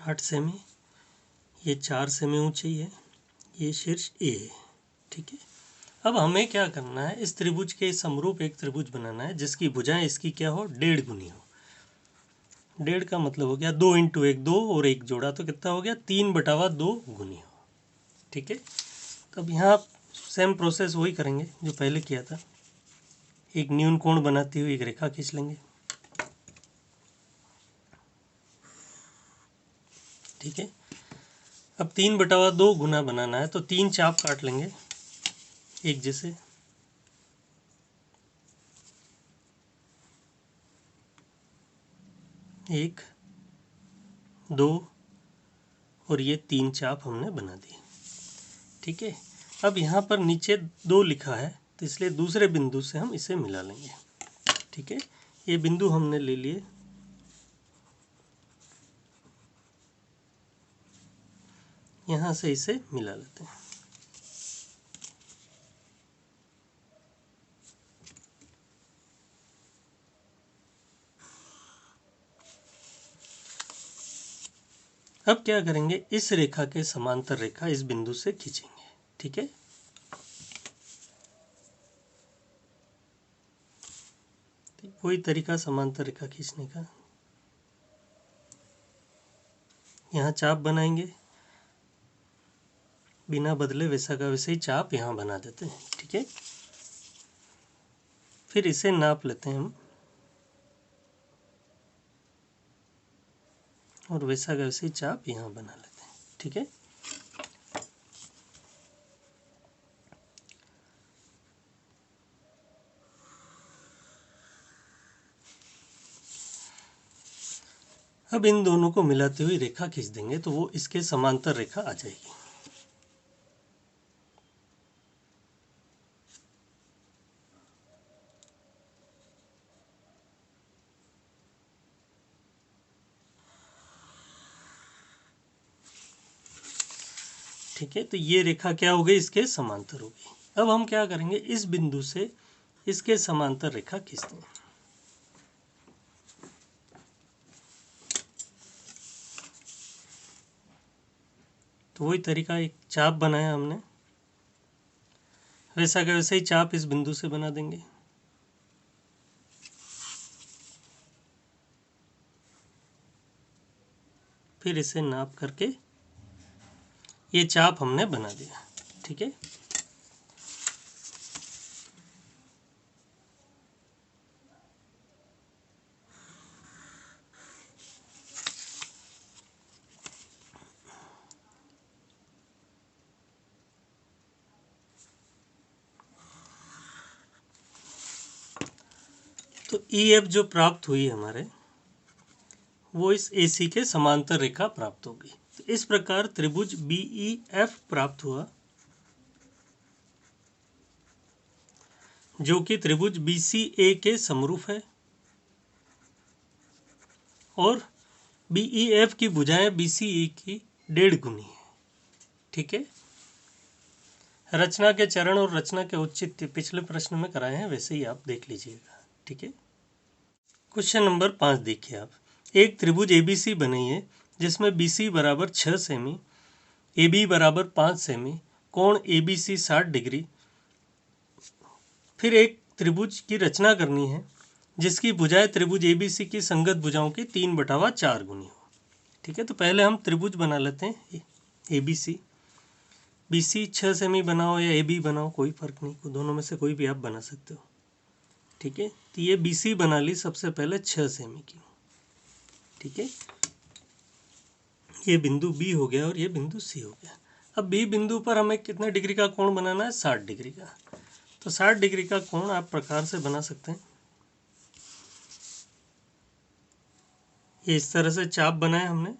8 सेमी, ये 4 सेमी ऊंचाई है, ये शीर्ष ए है। ठीक है, अब हमें क्या करना है, इस त्रिभुज के समरूप एक त्रिभुज बनाना है जिसकी भुजाएं इसकी क्या हो, 1.5 गुनी हो। 1.5 का मतलब हो गया 2 × 1 2 और 1 जोड़ा तो कितना हो गया, 3/2 गुनी हो। ठीक है, तो अब यहाँ सेम प्रोसेस वही करेंगे जो पहले किया था। एक न्यून कोण बनाते हुए एक रेखा खींच लेंगे। ठीक है, अब 3/2 गुना बनाना है, तो 3 चाप काट लेंगे एक जैसे। एक, 2 और ये 3 चाप हमने बना दिए। ठीक है, अब यहाँ पर नीचे 2 लिखा है, तो इसलिए दूसरे बिंदु से हम इसे मिला लेंगे। ठीक है, ये बिंदु हमने ले लिए, यहाँ से इसे मिला लेते हैं। अब क्या करेंगे, इस रेखा के समांतर रेखा इस बिंदु से खींचेंगे। ठीक है, वही तरीका समांतर रेखा खींचने का। यहाँ चाप बनाएंगे, बिना बदले वैसा का वैसे ही चाप यहाँ बना देते हैं। ठीक है, फिर इसे नाप लेते हैं हम, और वैसा का वैसे ही चाप यहाँ बना लेते हैं। ठीक है, अब इन दोनों को मिलाते हुए रेखा खींच देंगे तो वो इसके समांतर रेखा आ जाएगी। ठीक है, तो ये रेखा क्या हो गई, इसके समांतर हो गई। अब हम क्या करेंगे, इस बिंदु से इसके समांतर रेखा खींचते हैं। तो वही तरीका, एक चाप बनाया हमने, वैसा का वैसा ही चाप इस बिंदु से बना देंगे। फिर इसे नाप करके ये चाप हमने बना दिया। ठीक है, तो EF जो प्राप्त हुई हमारे, वो इस AC के समांतर रेखा प्राप्त होगी। तो इस प्रकार त्रिभुज BEF प्राप्त हुआ, जो कि त्रिभुज BCA के समरूप है, और BEF की भुजाएं BCA की 1.5 गुनी है। ठीक है, रचना के चरण और रचना के औचित्य पिछले प्रश्न में कराए हैं, वैसे ही आप देख लीजिएगा। ठीक है, क्वेश्चन नंबर 5 देखिए आप। एक त्रिभुज ABC बनी है जिसमें BC बराबर 6 सेमी, AB बराबर 5 सेमी, कोण ABC 60 डिग्री। फिर एक त्रिभुज की रचना करनी है जिसकी भुजाएं त्रिभुज ABC की संगत भुजाओं की 3/4 गुनी हो। ठीक है, तो पहले हम त्रिभुज बना लेते हैं ABC। BC 6 सेमी बनाओ या AB बनाओ, कोई फर्क नहीं, दोनों में से कोई भी आप बना सकते हो। ठीक है, तो ये BC बना ली सबसे पहले 6 सेमी की। ठीक है, ये बिंदु B हो गया और ये बिंदु C हो गया। अब B बिंदु पर हमें कितने डिग्री का कोण बनाना है, 60 डिग्री का। तो 60 डिग्री का कोण आप प्रकार से बना सकते हैं, ये इस तरह से चाप बनाया हमने।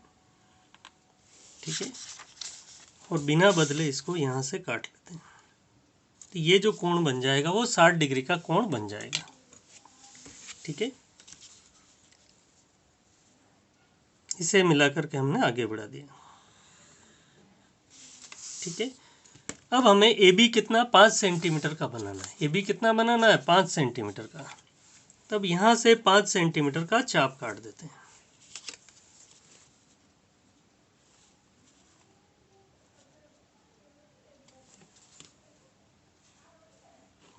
ठीक है, और बिना बदले इसको यहाँ से काट लेते हैं। तो ये जो कोण बन जाएगा वो 60 डिग्री का कोण बन जाएगा। ठीक है, इसे मिला करके हमने आगे बढ़ा दिया। ठीक है, अब हमें AB कितना, 5 सेंटीमीटर का बनाना है। AB कितना बनाना है, 5 सेंटीमीटर का। तब यहाँ से 5 सेंटीमीटर का चाप काट देते हैं।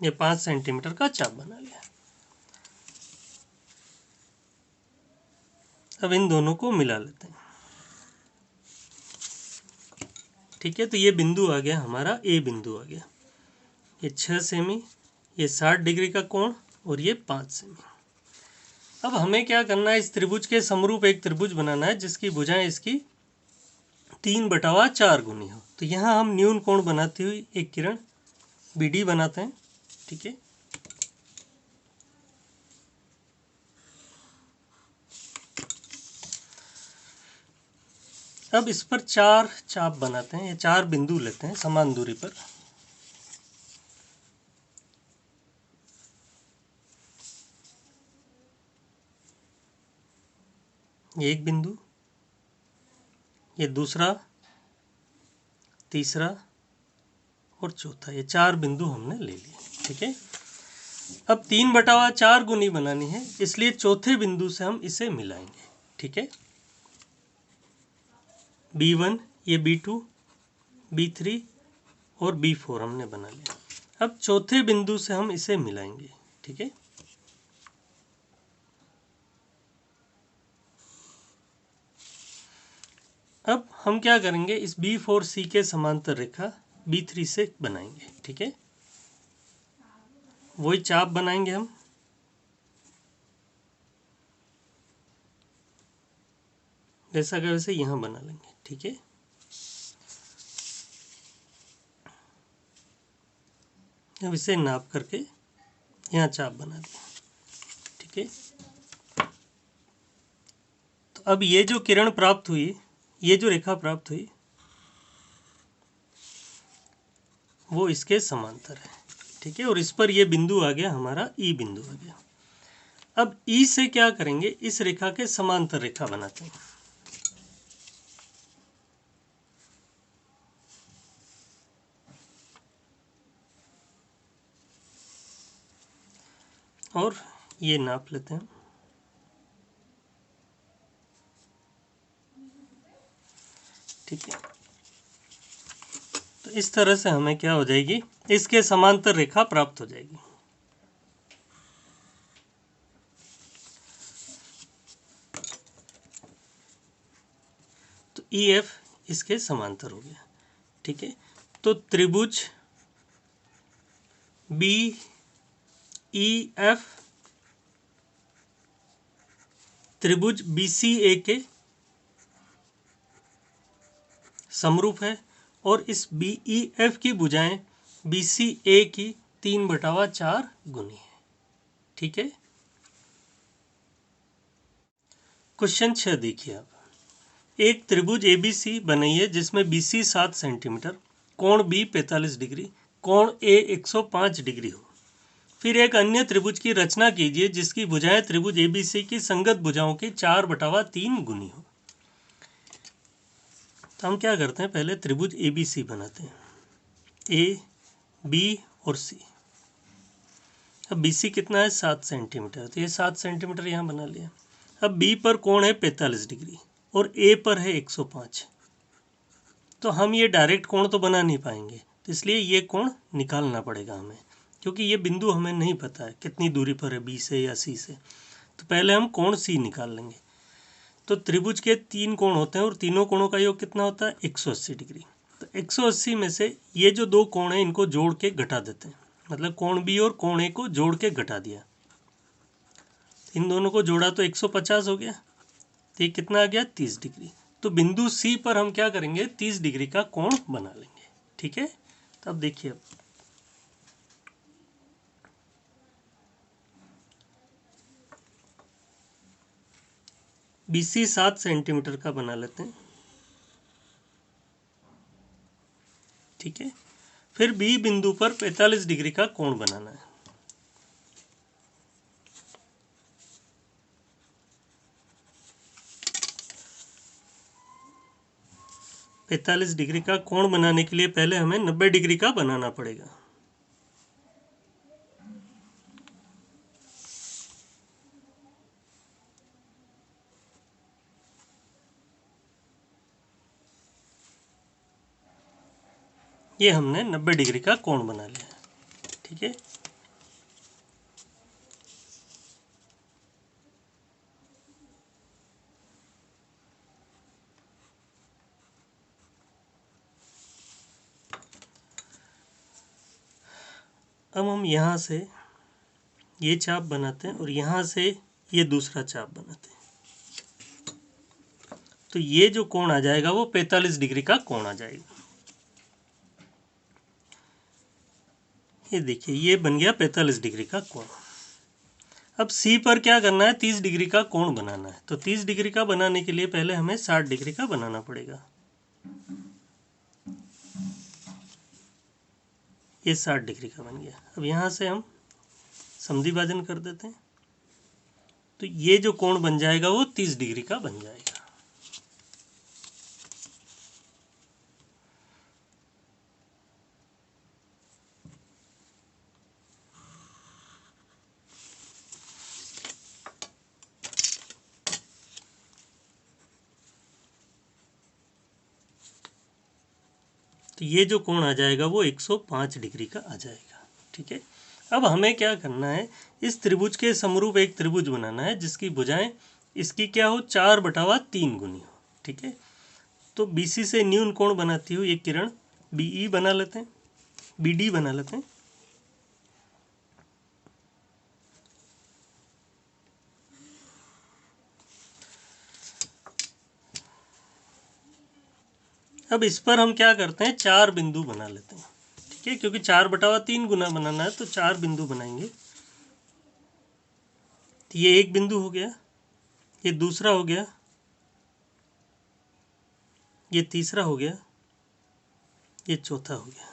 ये 5 सेंटीमीटर का चाप बना लिया। अब इन दोनों को मिला लेते हैं। ठीक है, तो ये बिंदु आ गया हमारा, A बिंदु आ गया। ये 6 सेमी, ये 60 डिग्री का कोण, और ये 5 सेमी। अब हमें क्या करना है, इस त्रिभुज के समरूप एक त्रिभुज बनाना है जिसकी भुजाएं इसकी 3/4 गुनी हो। तो यहाँ हम न्यून कोण बनाती हुई एक किरण BD बनाते हैं। ठीक है, अब इस पर 4 चाप बनाते हैं, ये 4 बिंदु लेते हैं समान दूरी पर। ये एक बिंदु, ये दूसरा, तीसरा और चौथा, ये 4 बिंदु हमने ले लिए। ठीक है, अब 3/4 गुनी बनानी है, इसलिए चौथे बिंदु से हम इसे मिलाएंगे। ठीक है, B1, ये B2, B3 और B4 हमने बना लिया। अब चौथे बिंदु से हम इसे मिलाएंगे। ठीक है, अब हम क्या करेंगे, इस B4C के समांतर रेखा B3 से बनाएंगे। ठीक है, वही चाप बनाएंगे हम। जैसा का वैसे यहाँ बना लेंगे। ठीक है, अब इसे नाप करके यहाँ चाप बना दें। ठीक है, तो अब ये जो किरण प्राप्त हुई, ये जो रेखा प्राप्त हुई वो इसके समांतर है, ठीक है। और इस पर ये बिंदु आ गया हमारा ई बिंदु आ गया। अब ई से क्या करेंगे, इस रेखा के समांतर रेखा बनाते हैं। और ये नाप लेते हैं, ठीक है। तो इस तरह से हमें क्या हो जाएगी, इसके समांतर रेखा प्राप्त हो जाएगी। तो ई एफ इसके समांतर हो गया, ठीक है। तो त्रिभुज बी ई एफ त्रिभुज बी सी ए के समरूप है और इस बी ई एफ की भुजाएं बी सी ए की 3/4 गुनी है, ठीक है। क्वेश्चन 6 देखिए आप, एक त्रिभुज ABC बनाइए जिसमें BC 7 सेंटीमीटर, कोण B 45 डिग्री, कोण A 105 डिग्री हो। फिर एक अन्य त्रिभुज की रचना कीजिए जिसकी भुजाएं त्रिभुज ABC की संगत भुजाओं की 4/3 गुनी हो। तो हम क्या करते हैं, पहले त्रिभुज ABC बनाते हैं, A, B और C। अब BC कितना है, 7 सेंटीमीटर, तो ये 7 सेंटीमीटर यहाँ बना लिया। अब B पर कोण है 45 डिग्री और A पर है 105। तो हम ये डायरेक्ट कोण तो बना नहीं पाएंगे, तो इसलिए ये कोण निकालना पड़ेगा हमें, क्योंकि ये बिंदु हमें नहीं पता है कितनी दूरी पर है B से या C से। तो पहले हम कोण C निकाल लेंगे। तो त्रिभुज के 3 कोण होते हैं और तीनों कोणों का योग कितना होता है, 180 डिग्री। तो 180 में से ये जो 2 कोण हैं इनको जोड़ के घटा देते हैं, मतलब कोण B और कोण A को जोड़ के घटा दिया। इन दोनों को जोड़ा तो 150 हो गया, तो ये कितना आ गया, 30 डिग्री। तो बिंदु C पर हम क्या करेंगे, 30 डिग्री का कोण बना लेंगे, ठीक है। तो अब देखिए, BC 7 सेंटीमीटर का बना लेते हैं, ठीक है। फिर B बिंदु पर 45 डिग्री का कोण बनाना है। पैंतालीस डिग्री का कोण बनाने के लिए पहले हमें 90 डिग्री का बनाना पड़ेगा। ये हमने 90 डिग्री का कोण बना लिया, ठीक है। अब हम यहाँ से ये चाप बनाते हैं और यहाँ से ये दूसरा चाप बनाते हैं। तो ये जो कोण आ जाएगा वो 45 डिग्री का कोण आ जाएगा। ये देखिए, ये बन गया 45 डिग्री का कोण। अब C पर क्या करना है, 30 डिग्री का कोण बनाना है। तो 30 डिग्री का बनाने के लिए पहले हमें 60 डिग्री का बनाना पड़ेगा। ये 60 डिग्री का बन गया। अब यहाँ से हम समद्वि भाजन कर देते हैं, तो ये जो कोण बन जाएगा वो 30 डिग्री का बन जाएगा। तो ये जो कोण आ जाएगा वो 105 डिग्री का आ जाएगा, ठीक है। अब हमें क्या करना है, इस त्रिभुज के समरूप एक त्रिभुज बनाना है जिसकी भुजाएं इसकी क्या हो, 4/3 गुनी हो, ठीक है। तो BC से न्यून कोण बनाती हुई एक किरण BE बना लेते हैं, BD बना लेते हैं। अब इस पर हम क्या करते हैं, 4 बिंदु बना लेते हैं, ठीक है, क्योंकि 4/3 गुना बनाना है तो 4 बिंदु बनाएंगे। तो ये एक बिंदु हो गया, ये दूसरा हो गया, ये तीसरा हो गया, ये चौथा हो गया।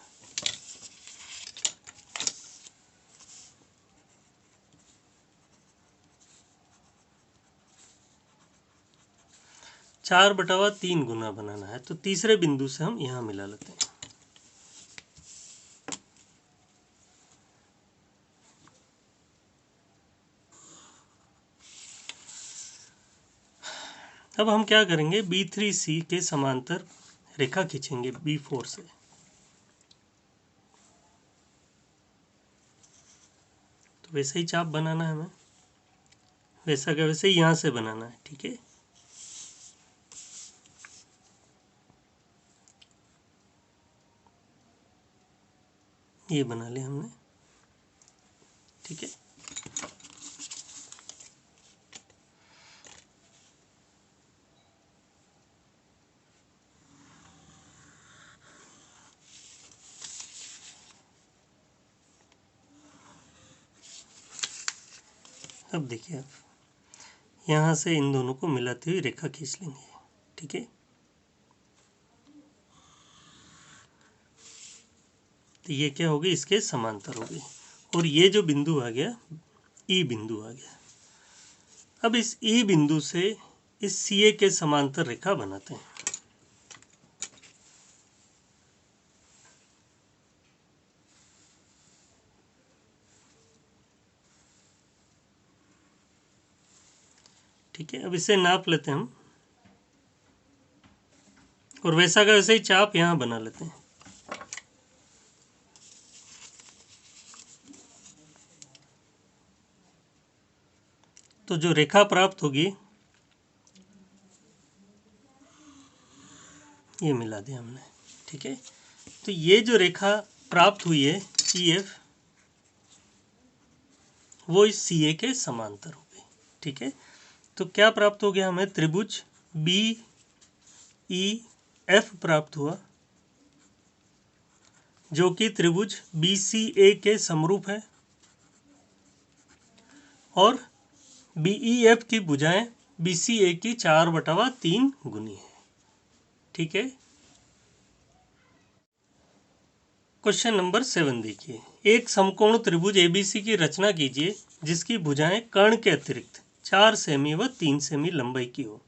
चार बटावा तीन गुना बनाना है, तो तीसरे बिंदु से हम यहाँ मिला लेते हैं। अब हम क्या करेंगे, B3C के समांतर रेखा खींचेंगे B4 से। तो वैसे ही चाप बनाना है हमें, वैसा का वैसे ही यहाँ से बनाना है, ठीक है। ये बना लिया हमने, ठीक है। अब देखिए, आप यहाँ से इन दोनों को मिलाते हुए रेखा खींच लेंगे, ठीक है। तो ये क्या होगी, इसके समांतर होगी, और ये जो बिंदु आ गया, ई बिंदु आ गया। अब इस ई बिंदु से इस CA के समांतर रेखा बनाते हैं। ठीक है, अब इसे नाप लेते हैं हम, और वैसा का वैसे ही चाप यहाँ बना लेते हैं। तो जो रेखा प्राप्त होगी, ये मिला दिया हमने, ठीक है। तो ये जो रेखा प्राप्त हुई है EF, वो इस CA के समांतर हो गई, ठीक है। तो क्या प्राप्त हो गया हमें, त्रिभुज BEF प्राप्त हुआ, जो कि त्रिभुज BCA के समरूप है, और BEF की भुजाएं BCA की 4/3 गुनी है, ठीक है। क्वेश्चन नंबर 7 देखिए, एक समकोण त्रिभुज ABC की रचना कीजिए जिसकी भुजाएं कर्ण के अतिरिक्त 4 सेमी व 3 सेमी लंबाई की हो।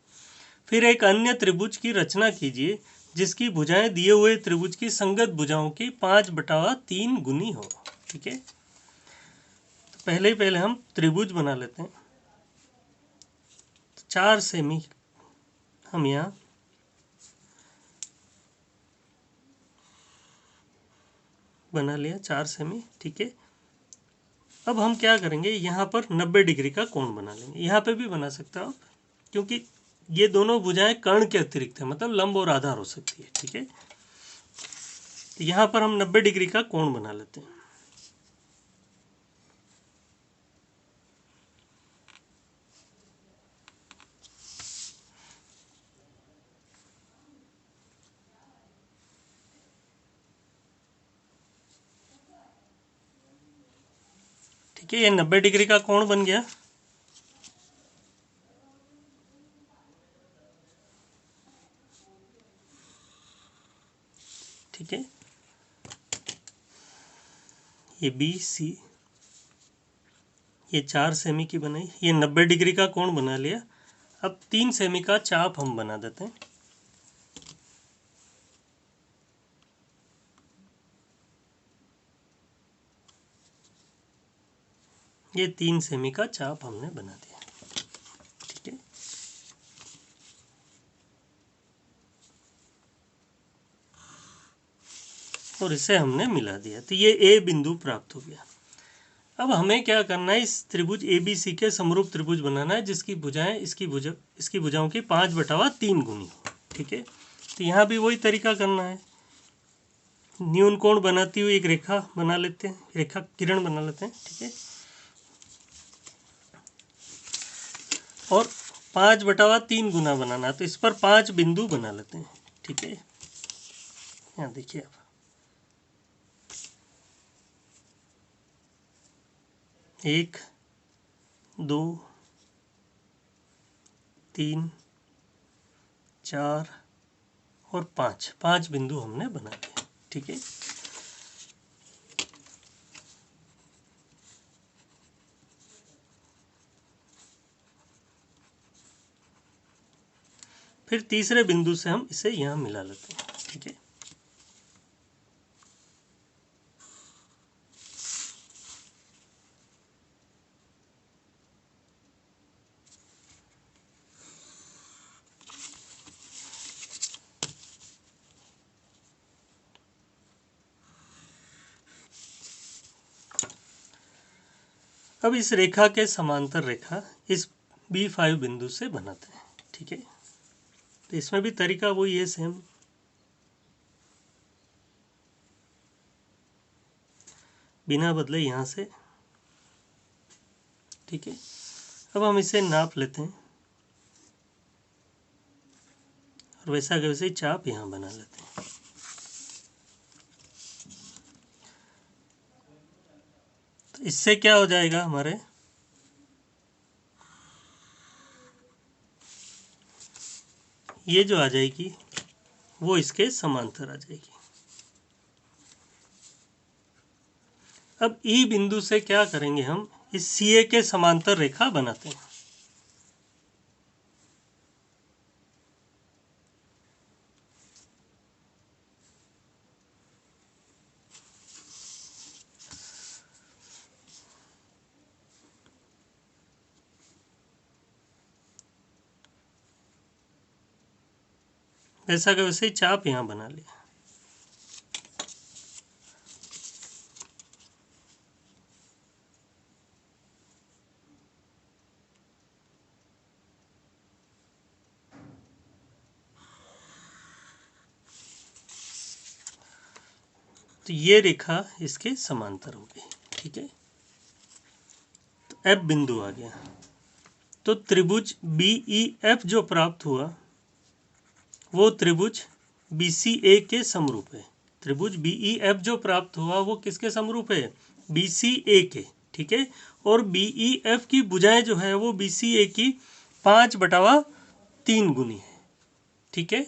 फिर एक अन्य त्रिभुज की रचना कीजिए जिसकी भुजाएं दिए हुए त्रिभुज की संगत भुजाओं की 5/3 गुनी हो, ठीक है। तो पहले हम त्रिभुज बना लेते हैं। तो 4 सेमी हम यहाँ बना लिया, 4 सेमी, ठीक है। अब हम क्या करेंगे, यहाँ पर 90 डिग्री का कोण बना लेंगे। यहाँ पे भी बना सकते हो आप, क्योंकि ये दोनों भुजाएं कर्ण के अतिरिक्त है, मतलब लंब और आधार हो सकती है, ठीक है। तो यहाँ पर हम 90 डिग्री का कोण बना लेते हैं। ठीक है, ये 90 डिग्री का कोण बन गया। ठीक है, ये BC, ये 4 सेमी की बनाई, ये 90 डिग्री का कोण बना लिया। अब 3 सेमी का चाप हम बना देते हैं। ये 3 सेमी का चाप हमने बना दिया, ठीक है। और इसे हमने मिला दिया, तो ये A बिंदु प्राप्त हो गया। अब हमें क्या करना है, इस त्रिभुज ABC के समरूप त्रिभुज बनाना है जिसकी भुजाएं इसकी भुजाओं की 5/3 गुनी हो, ठीक है। तो यहाँ भी वही तरीका करना है, न्यून कोण बनाती हुई एक रेखा बना लेते हैं, रेखा किरण बना लेते हैं, ठीक है। और 5/3 गुना बनाना है, तो इस पर 5 बिंदु बना लेते हैं, ठीक है। यहाँ देखिए आप, 1 2 3 4 और 5 बिंदु हमने बना लिए। ठीक है, फिर तीसरे बिंदु से हम इसे यहाँ मिला लेते हैं। ठीक है, अब इस रेखा के समांतर रेखा इस B5 बिंदु से बनाते हैं। ठीक है, तो इसमें भी तरीका वही है सेम। बिना बदले यहाँ से। ठीक है, अब हम इसे नाप लेते हैं और वैसा के वैसे ही चाप यहाँ बना लेते हैं। तो इससे क्या हो जाएगा, हमारे ये जो आ जाएगी वो इसके समांतर आ जाएगी। अब ई बिंदु से क्या करेंगे, हम इस CA के समांतर रेखा बनाते हैं। वैसा का वैसे ही चाप यहाँ बना लिया। तो ये रेखा इसके समांतर हो गई। ठीक है, तो F बिंदु आ गया। तो त्रिभुज BEF जो प्राप्त हुआ वो त्रिभुज BCA के समरूप है। त्रिभुज BEF जो प्राप्त हुआ वो किसके समरूप है, BCA के। ठीक है, और BEF की भुजाएं जो है वो BCA की 5/3 गुनी है। ठीक है,